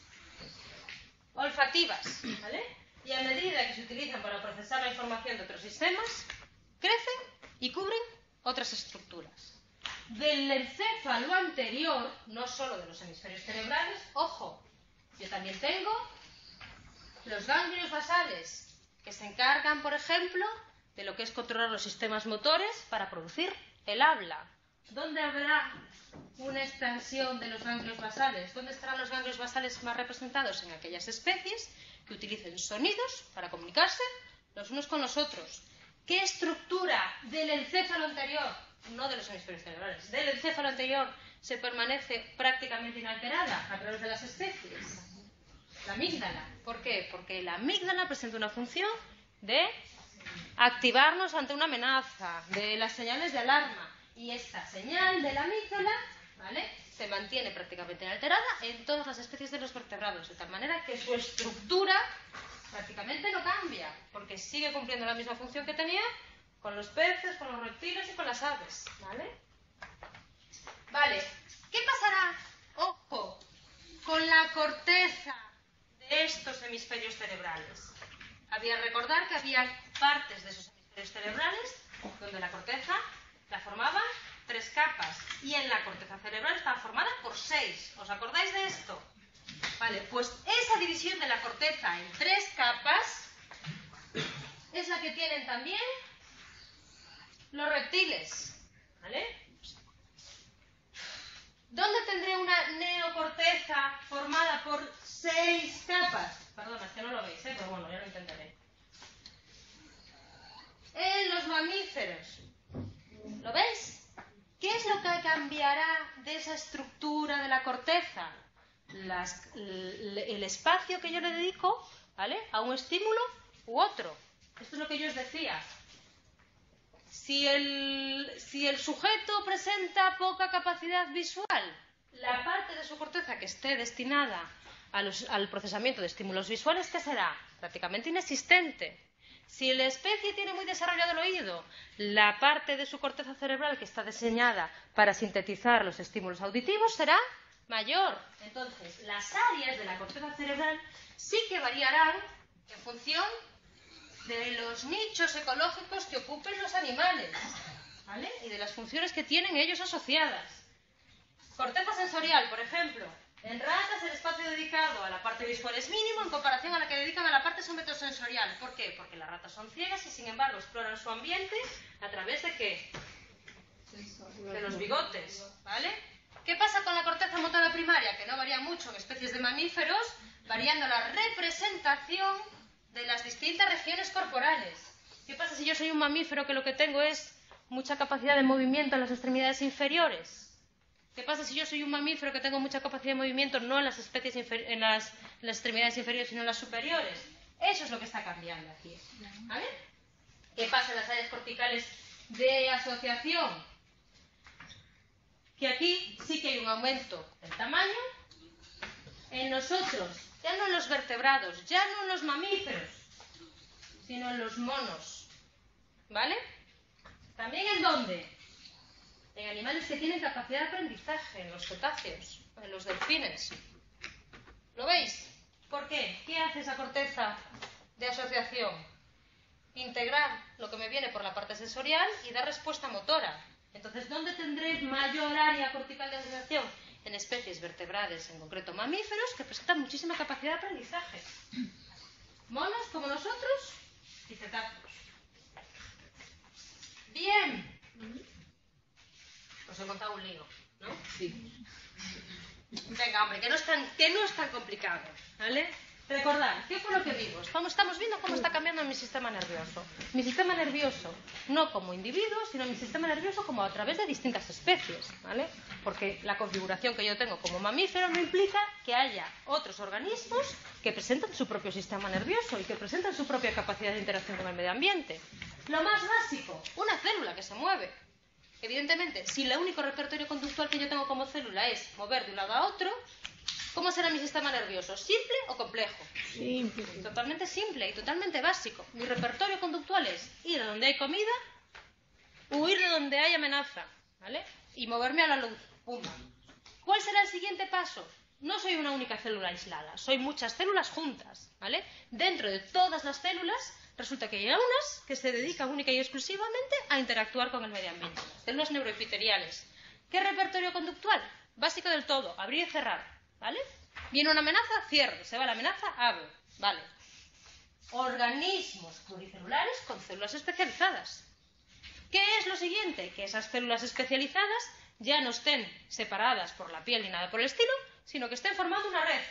olfativas, ¿vale? Y a medida que se utilizan para procesar la información de otros sistemas, crecen y cubren otras estructuras. Del encéfalo anterior, no solo de los hemisferios cerebrales, ojo, yo también tengo los ganglios basales, que se encargan, por ejemplo, de lo que es controlar los sistemas motores para producir el habla. ¿Dónde habrá una expansión de los ganglios basales? ¿Dónde estarán los ganglios basales más representados? En aquellas especies que utilicen sonidos para comunicarse los unos con los otros. ¿Qué estructura del encéfalo anterior, no de los hemisferios cerebrales, del encéfalo anterior se permanece prácticamente inalterada a través de las especies? La amígdala. ¿Por qué? Porque la amígdala presenta una función de activarnos ante una amenaza, de las señales de alarma. Y esta señal de la amígdala, ¿vale?, se mantiene prácticamente inalterada en todas las especies de los vertebrados, de tal manera que su estructura prácticamente no cambia, porque sigue cumpliendo la misma función que tenía con los peces, con los reptiles y con las aves, ¿vale? Vale, ¿qué pasará, ojo, con la corteza de estos hemisferios cerebrales? Había que recordar que había partes de esos hemisferios cerebrales donde la corteza la formaban 3 capas y en la corteza cerebral estaba formada por 6. ¿Os acordáis de esto? Vale, pues esa división de la corteza en 3 capas es la que tienen también los reptiles, ¿vale? ¿Dónde tendré una neocorteza formada por 6 capas? Perdona, es que no lo veis, pero bueno, ya lo intentaré. En los mamíferos. ¿Lo veis? ¿Qué es lo que cambiará de esa estructura de la corteza? El espacio que yo le dedico, ¿vale?, a un estímulo u otro. Esto es lo que yo os decía. Si el sujeto presenta poca capacidad visual, la parte de su corteza que esté destinada al procesamiento de estímulos visuales, ¿qué será? Prácticamente inexistente. Si la especie tiene muy desarrollado el oído, la parte de su corteza cerebral que está diseñada para sintetizar los estímulos auditivos será mayor. Entonces, las áreas de la corteza cerebral sí que variarán en función de los nichos ecológicos que ocupen los animales, ¿vale?, y de las funciones que tienen ellos asociadas. Corteza sensorial, por ejemplo. En ratas el espacio dedicado a la parte visual es mínimo en comparación a la que dedican a la parte somatosensorial. ¿Por qué? Porque las ratas son ciegas y sin embargo exploran su ambiente a través de ¿qué? De los bigotes, ¿vale? ¿Qué pasa con la corteza motora primaria? Que no varía mucho en especies de mamíferos, variando la representación de las distintas regiones corporales. ¿Qué pasa si yo soy un mamífero que lo que tengo es mucha capacidad de movimiento en las extremidades inferiores? ¿Qué pasa si yo soy un mamífero que tengo mucha capacidad de movimiento no en las extremidades inferiores, sino en las superiores? Eso es lo que está cambiando aquí, ¿vale? ¿Qué pasa en las áreas corticales de asociación? Que aquí sí que hay un aumento del tamaño. En nosotros, ya no en los vertebrados, ya no en los mamíferos, sino en los monos, ¿vale? ¿También en dónde? En animales que tienen capacidad de aprendizaje, en los cetáceos, en los delfines. ¿Lo veis? ¿Por qué? ¿Qué hace esa corteza de asociación? Integrar lo que me viene por la parte sensorial y dar respuesta motora. Entonces, ¿dónde tendré mayor área cortical de asociación? En especies vertebrales, en concreto mamíferos, que presentan muchísima capacidad de aprendizaje. Monos como nosotros y cetáceos. Bien. Os he contado un lío, ¿no? Sí. Venga, hombre, que no es tan complicado, ¿vale? Recordad, ¿qué fue lo que vimos? Estamos viendo cómo está cambiando mi sistema nervioso. Mi sistema nervioso, no como individuo, sino mi sistema nervioso como a través de distintas especies, ¿vale? Porque la configuración que yo tengo como mamífero no implica que haya otros organismos que presentan su propio sistema nervioso y que presentan su propia capacidad de interacción con el medio ambiente. Lo más básico, una célula que se mueve. Evidentemente, si el único repertorio conductual que yo tengo como célula es mover de un lado a otro, ¿cómo será mi sistema nervioso? ¿Simple o complejo? Simple. Totalmente simple y totalmente básico. Mi repertorio conductual es ir a donde hay comida, huir de donde hay amenaza, ¿vale? Y moverme a la luz. ¡Pumba! ¿Cuál será el siguiente paso? No soy una única célula aislada, soy muchas células juntas, ¿vale? Dentro de todas las células, resulta que hay unas que se dedican única y exclusivamente a interactuar con el medio ambiente. Células neuroepiteliales. ¿Qué repertorio conductual? Básico del todo, abrir y cerrar, ¿vale? Viene una amenaza, cierro. Se va la amenaza, abro, ¿vale? Organismos pluricelulares con células especializadas. ¿Qué es lo siguiente? Que esas células especializadas ya no estén separadas por la piel ni nada por el estilo, sino que estén formando una red.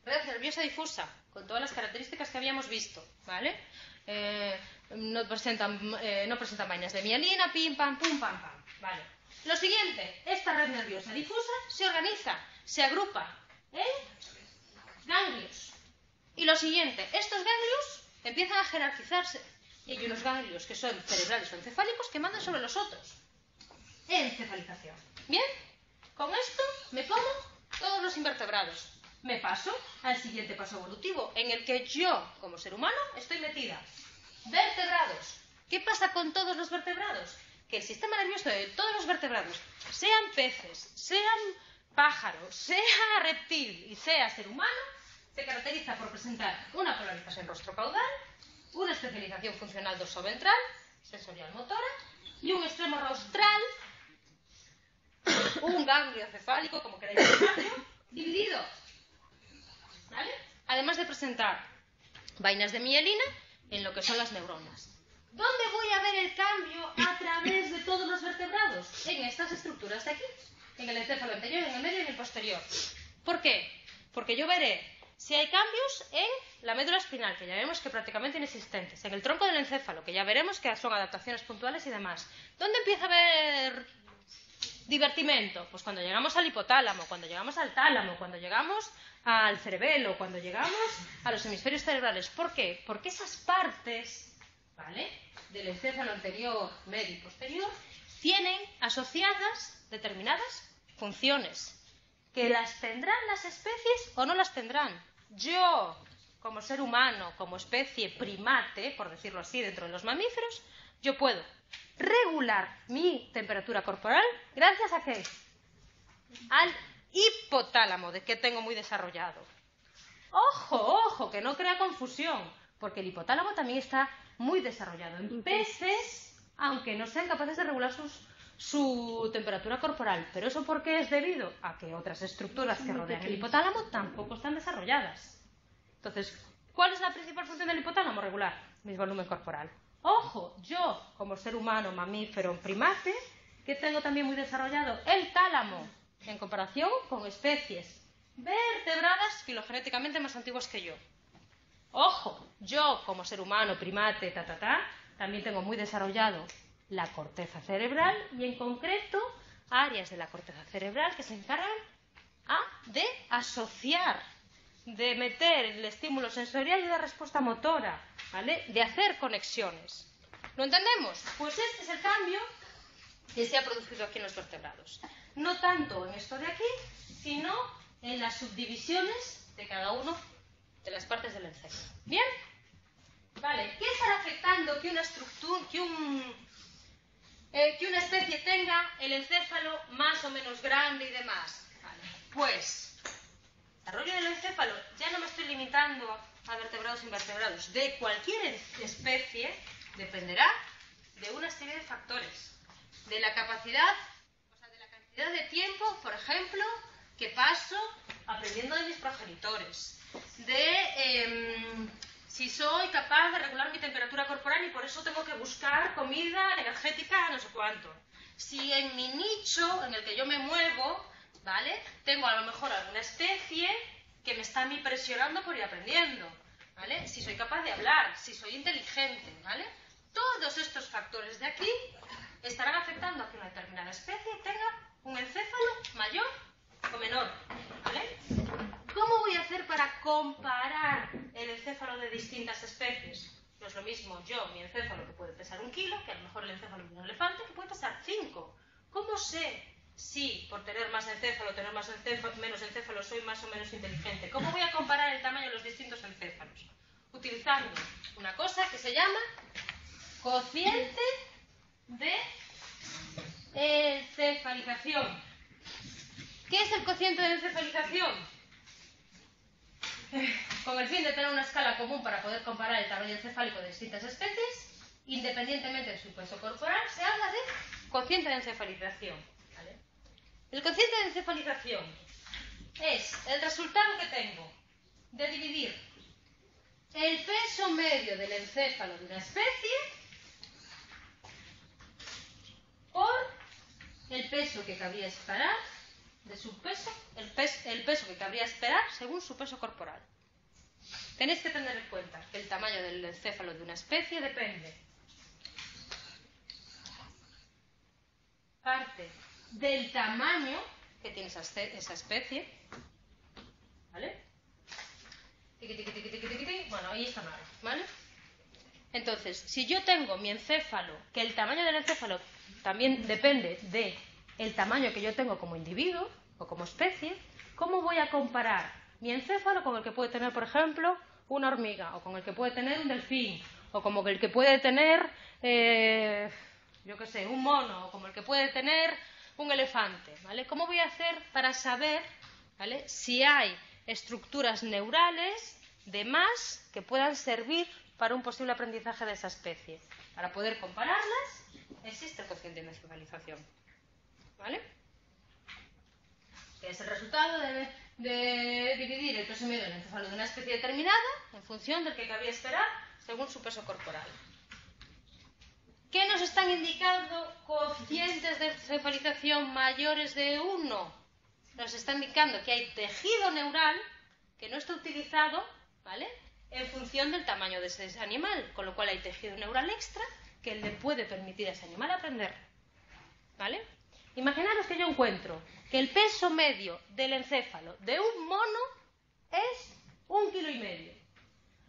Red nerviosa difusa, con todas las características que habíamos visto, ¿vale? No presentan vainas de mielina, pim, pam, pum, pam, pam, ¿vale? Lo siguiente, esta red nerviosa difusa se organiza, se agrupa en ganglios. Y lo siguiente, estos ganglios empiezan a jerarquizarse. Y hay unos ganglios que son cerebrales o encefálicos que mandan sobre los otros. Encefalización. ¿Bien? Con esto me como todos los invertebrados. Me paso al siguiente paso evolutivo, en el que yo, como ser humano, estoy metida. Vertebrados. ¿Qué pasa con todos los vertebrados? Que el sistema nervioso de todos los vertebrados, sean peces, sean pájaros, sea reptil y sea ser humano, se caracteriza por presentar una polarización rostrocaudal, una especialización funcional dorsoventral, sensorial motora, y un extremo rostral, un ganglio cefálico, como queráis llamarlo, dividido. ¿Vale? Además de presentar vainas de mielina en lo que son las neuronas. ¿Dónde voy a ver el cambio a través de todos los vertebrados? En estas estructuras de aquí, en el encéfalo anterior, en el medio y en el posterior. ¿Por qué? Porque yo veré si hay cambios en la médula espinal, que ya vemos que prácticamente inexistentes, en el tronco del encéfalo, que ya veremos que son adaptaciones puntuales y demás. ¿Dónde empieza a haber divertimento? Pues cuando llegamos al hipotálamo, cuando llegamos al tálamo, cuando llegamos al cerebelo, cuando llegamos a los hemisferios cerebrales. ¿Por qué? Porque esas partes, ¿vale?, del encéfalo anterior, medio y posterior, tienen asociadas determinadas funciones, que las tendrán las especies o no las tendrán. Yo, como ser humano, como especie primate, por decirlo así, dentro de los mamíferos, yo puedo regular mi temperatura corporal gracias a ¿qué? Al hipotálamo, de que tengo muy desarrollado. Ojo, ojo, que no crea confusión, porque el hipotálamo también está muy desarrollado en peces, aunque no sean capaces de regular su temperatura corporal. ¿Pero eso por qué es debido? A que otras estructuras que rodean el hipotálamo tampoco están desarrolladas. Entonces, ¿cuál es la principal función del hipotálamo? Regular mi volumen corporal. Ojo, yo, como ser humano, mamífero, primate, que tengo también muy desarrollado el tálamo, en comparación con especies vertebradas filogenéticamente más antiguas que yo. Ojo, yo, como ser humano, primate, también tengo muy desarrollado la corteza cerebral y, en concreto, áreas de la corteza cerebral que se encargan de asociar, de meter el estímulo sensorial y la respuesta motora, ¿vale?, de hacer conexiones. ¿Lo entendemos? Pues este es el cambio que se ha producido aquí en los vertebrados. No tanto en esto de aquí, sino en las subdivisiones de cada uno de las partes del encéfalo. ¿Bien? Vale, ¿qué estará afectando que una estructura, que una especie tenga el encéfalo más o menos grande y demás? Vale, pues, desarrollo del encéfalo, ya no me estoy limitando a vertebrados e invertebrados. De cualquier especie dependerá de una serie de factores. De la capacidad, o sea, de la cantidad de tiempo, por ejemplo, que paso aprendiendo de mis progenitores. De si soy capaz de regular mi temperatura corporal y por eso tengo que buscar comida energética no sé cuánto. Si en mi nicho en el que yo me muevo, ¿vale?, tengo a lo mejor alguna especie que me está a mí presionando por ir aprendiendo, ¿vale? Si soy capaz de hablar, si soy inteligente, ¿vale? Todos estos factores de aquí estarán afectando a que una determinada especie tenga un encéfalo mayor o menor, ¿vale? ¿Cómo voy a hacer para comparar el encéfalo de distintas especies? No es lo mismo mi encéfalo, que puede pesar 1 kilo, que a lo mejor el encéfalo de un elefante, que puede pesar 5. ¿Cómo sé si por tener más encéfalo, menos encéfalo, soy más o menos inteligente? ¿Cómo voy a comparar el tamaño de los distintos encéfalos? Utilizando una cosa que se llama cociente de encefalización. ¿Qué es el cociente de encefalización? Con el fin de tener una escala común para poder comparar el tamaño encefálico de distintas especies, independientemente de su peso corporal, se habla de cociente de encefalización. ¿Vale? El cociente de encefalización es el resultado que tengo de dividir el peso medio del encéfalo de una especie por el peso que cabría esperar de su peso, el peso que cabría esperar según su peso corporal. Tenéis que tener en cuenta que el tamaño del encéfalo de una especie depende parte del tamaño que tiene esa especie, ¿vale? Bueno, ahí está mal, ¿vale? Entonces, si yo tengo mi encéfalo, que el tamaño del encéfalo también depende del tamaño que yo tengo como individuo o como especie, ¿cómo voy a comparar mi encéfalo con el que puede tener, por ejemplo, una hormiga, o con el que puede tener un delfín, o como el que puede tener, yo qué sé, un mono, o como el que puede tener un elefante, ¿vale? ¿Cómo voy a hacer para saber, ¿vale?, si hay estructuras neurales de más que puedan servir para un posible aprendizaje de esa especie? Para poder compararlas, existe el cociente de encefalización, ¿vale? Que es el resultado de dividir el peso medio del encéfalo de una especie determinada en función del que cabría esperar según su peso corporal. ¿Qué nos están indicando cocientes de encefalización mayores de 1? Nos está indicando que hay tejido neural que no está utilizado, ¿vale?, en función del tamaño de ese animal, con lo cual hay tejido neural extra que le puede permitir a ese animal aprender, ¿vale? Imaginaros que yo encuentro que el peso medio del encéfalo de un mono es 1,5 kilos,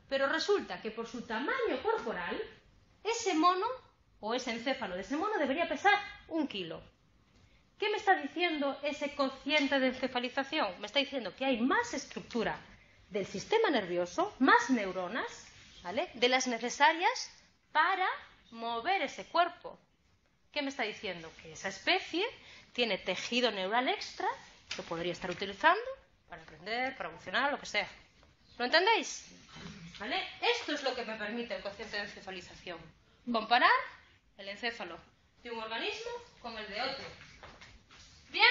pero resulta que por su tamaño corporal, ese mono o ese encéfalo de ese mono debería pesar 1 kilo. ¿Qué me está diciendo ese cociente de encefalización? Me está diciendo que hay más estructura del sistema nervioso, más neuronas, ¿vale?, de las necesarias para mover ese cuerpo. ¿Qué me está diciendo? Que esa especie tiene tejido neural extra que podría estar utilizando para aprender, para evolucionar, lo que sea. ¿Lo entendéis? ¿Vale? Esto es lo que me permite el cociente de encefalización. Comparar el encéfalo de un organismo con el de otro. Bien,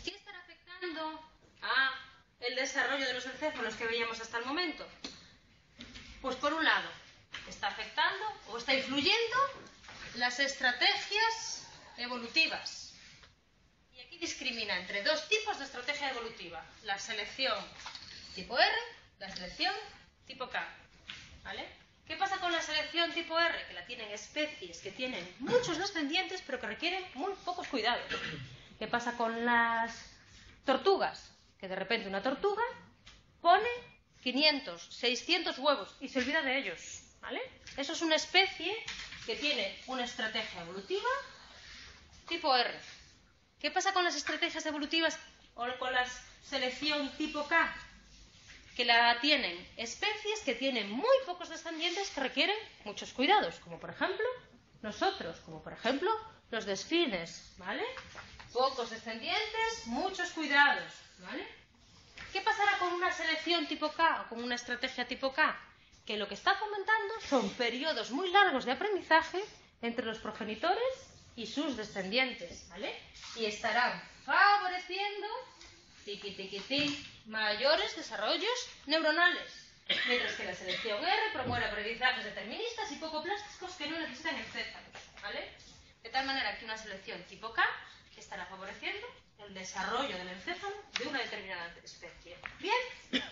¿qué estará afectando a el desarrollo de los encéfalos que veíamos hasta el momento? Pues por un lado, está afectando o está influyendo las estrategias evolutivas. Y aquí discrimina entre dos tipos de estrategia evolutiva: la selección tipo R, la selección tipo K. ¿Vale? ¿Qué pasa con la selección tipo R? Que la tienen especies que tienen muchos descendientes pero que requieren muy pocos cuidados. ¿Qué pasa con las tortugas? Que de repente una tortuga pone 500, 600 huevos y se olvida de ellos, ¿vale? Eso es una especie que tiene una estrategia evolutiva tipo R. ¿Qué pasa con las estrategias evolutivas o con la selección tipo K? Que la tienen especies que tienen muy pocos descendientes que requieren muchos cuidados, como por ejemplo nosotros, como por ejemplo los delfines, ¿vale? Pocos descendientes, muchos cuidados, ¿vale? ¿Qué pasará con una selección tipo K o con una estrategia tipo K? Que lo que está fomentando son periodos muy largos de aprendizaje entre los progenitores y sus descendientes, ¿vale? Y estarán favoreciendo mayores desarrollos neuronales, mientras que la selección R promueve aprendizajes deterministas y poco plásticos que no necesitan encéfalos, ¿vale? De tal manera que una selección tipo K estará favoreciendo el desarrollo del encéfalo de una determinada especie. Bien,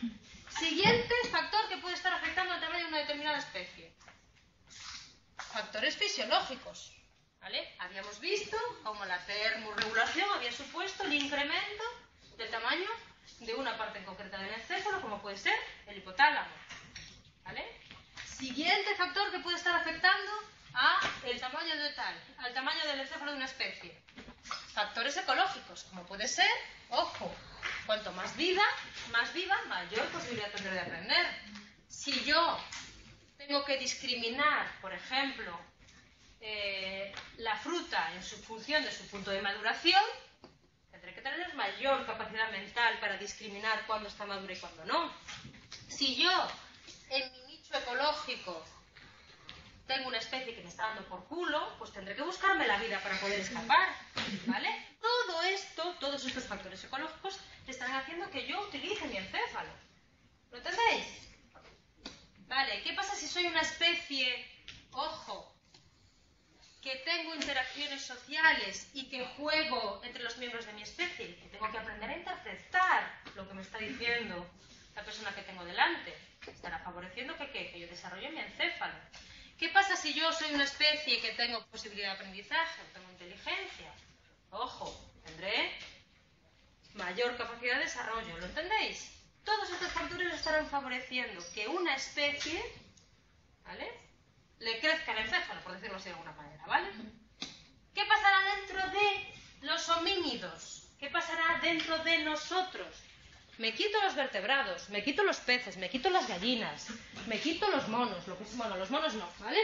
siguiente factor que puede estar afectando el tamaño de una determinada especie: factores fisiológicos, ¿vale? Habíamos visto cómo la termorregulación había supuesto el incremento del tamaño de una parte en concreta del encéfalo, como puede ser el hipotálamo, ¿vale? Siguiente factor que puede estar afectando al tamaño del encéfalo de una especie. Factores ecológicos, como puede ser, ojo, cuanto más viva, mayor posibilidad tendré de aprender. Si yo tengo que discriminar, por ejemplo, la fruta en su función de su punto de maduración, tendré que tener mayor capacidad mental para discriminar cuándo está madura y cuándo no. Si yo, en mi nicho ecológico, tengo una especie que me está dando por culo, pues tendré que buscarme la vida para poder escapar, ¿vale? Todo esto, todos estos factores ecológicos, estarán haciendo que yo utilice mi encéfalo. ¿Lo entendéis? Vale, ¿qué pasa si soy una especie, ojo, que tengo interacciones sociales y que juego entre los miembros de mi especie? Que tengo que aprender a interpretar lo que me está diciendo la persona que tengo delante. Estará favoreciendo que yo desarrolle mi encéfalo. ¿Qué pasa si yo soy una especie que tengo posibilidad de aprendizaje, tengo inteligencia? Ojo, tendré mayor capacidad de desarrollo, ¿lo entendéis? Todos estos factores estarán favoreciendo que una especie, ¿vale?, le crezca el encéfalo, por decirlo así de alguna manera, ¿vale? ¿Qué pasará dentro de los homínidos? ¿Qué pasará dentro de nosotros? Me quito los vertebrados, me quito los peces, me quito las gallinas, me quito los monos, los monos no, ¿vale?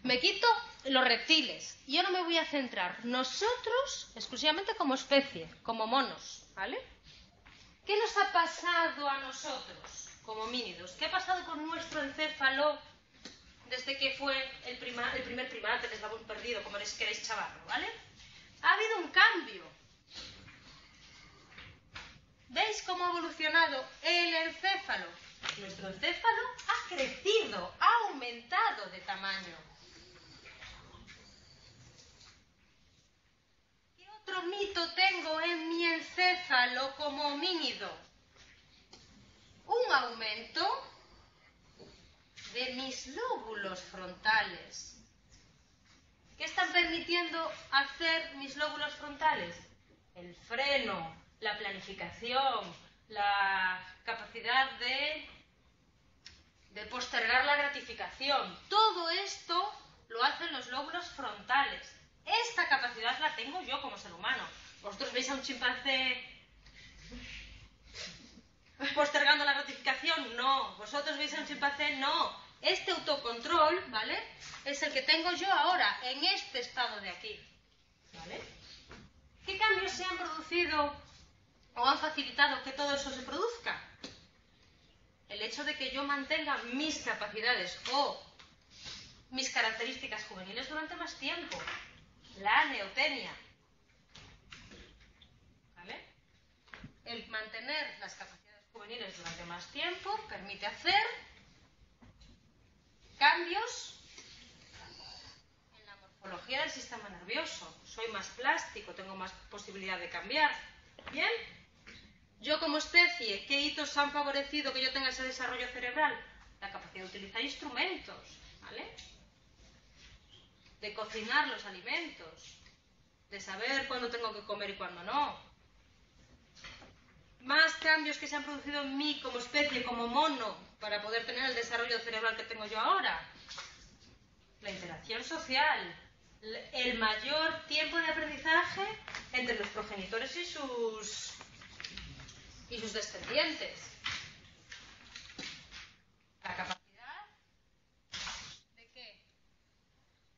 Me quito los reptiles. Y ahora me voy a centrar nosotros exclusivamente como especie, como monos, ¿vale? ¿Qué nos ha pasado a nosotros como homínidos? ¿Qué ha pasado con nuestro encéfalo desde que fue el primer primate, el eslabón perdido, como queréis llamarlo, ¿vale? Ha habido un cambio. ¿Veis cómo ha evolucionado el encéfalo? Nuestro encéfalo ha crecido, ha aumentado de tamaño. ¿Qué otro mito tengo en mi encéfalo como homínido? Un aumento de mis lóbulos frontales. ¿Qué están permitiendo hacer mis lóbulos frontales? El freno, la planificación, la capacidad de postergar la gratificación. Todo esto lo hacen los lóbulos frontales. Esta capacidad la tengo yo como ser humano. ¿Vosotros veis a un chimpancé postergando la gratificación? No. ¿Vosotros veis a un chimpancé? No. Este autocontrol, ¿vale?, es el que tengo yo ahora, en este estado de aquí, ¿vale? ¿Qué cambios se han producido o han facilitado que todo eso se produzca? El hecho de que yo mantenga mis capacidades o mis características juveniles durante más tiempo. La neotenia, ¿vale? El mantener las capacidades juveniles durante más tiempo permite hacer cambios en la morfología del sistema nervioso. Soy más plástico, tengo más posibilidad de cambiar. ¿Bien? Yo como especie, ¿qué hitos han favorecido que yo tenga ese desarrollo cerebral? La capacidad de utilizar instrumentos, ¿vale?, de cocinar los alimentos, de saber cuándo tengo que comer y cuándo no. Más cambios que se han producido en mí como especie, como mono, para poder tener el desarrollo cerebral que tengo yo ahora. La interacción social, el mayor tiempo de aprendizaje entre los progenitores y sus descendientes. La capacidad ¿de qué?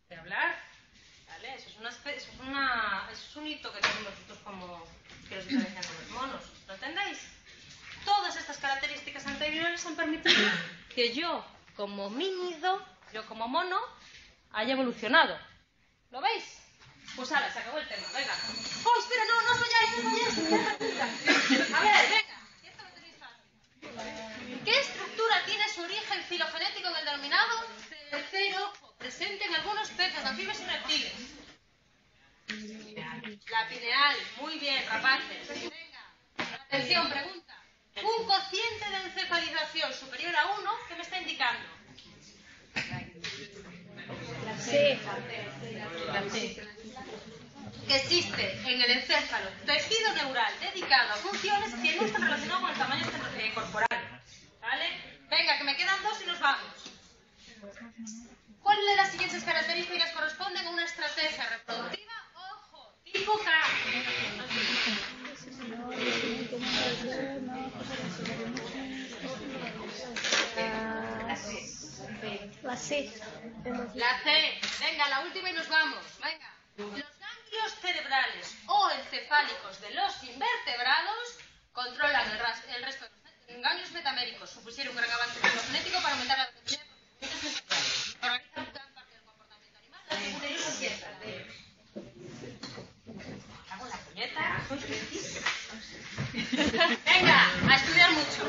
De hablar, ¿vale? Eso es un hito que tenemos nosotros como que los diferencian de los monos. ¿Lo entendéis? Todas estas características anteriores han permitido que yo, como homínido, yo como mono, haya evolucionado. ¿Lo veis? Pues ahora, se acabó el tema, venga. ¡Oh, espera, no os vayáis! A ver, venga, esto lo tenéis fácil. ¿Qué estructura tiene su origen filogenético en el denominado tercero presente en algunos peces, anfibios y reptiles? La pineal, muy bien, rapaces. Venga, atención, pregunta. Un cociente de encefalización superior a 1, ¿qué me está indicando? Sí. Que existe en el encéfalo tejido neural dedicado a funciones que no están relacionadas con el tamaño corporal. ¿Vale? Venga, que me quedan 2 y nos vamos. esas características corresponden a una estrategia reproductiva, ojo, tipo K. La C. La C. Venga, la última y nos vamos. Venga. Los ganglios cerebrales o encefálicos de los invertebrados controlan el resto de los ganglios metaméricos. Supusieron un gran avance genético para aumentar la velocidad de procesamientos sexuales. Organizan gran parte del comportamiento animal. La segunda y esa hago la puñeta. Venga, a estudiar mucho.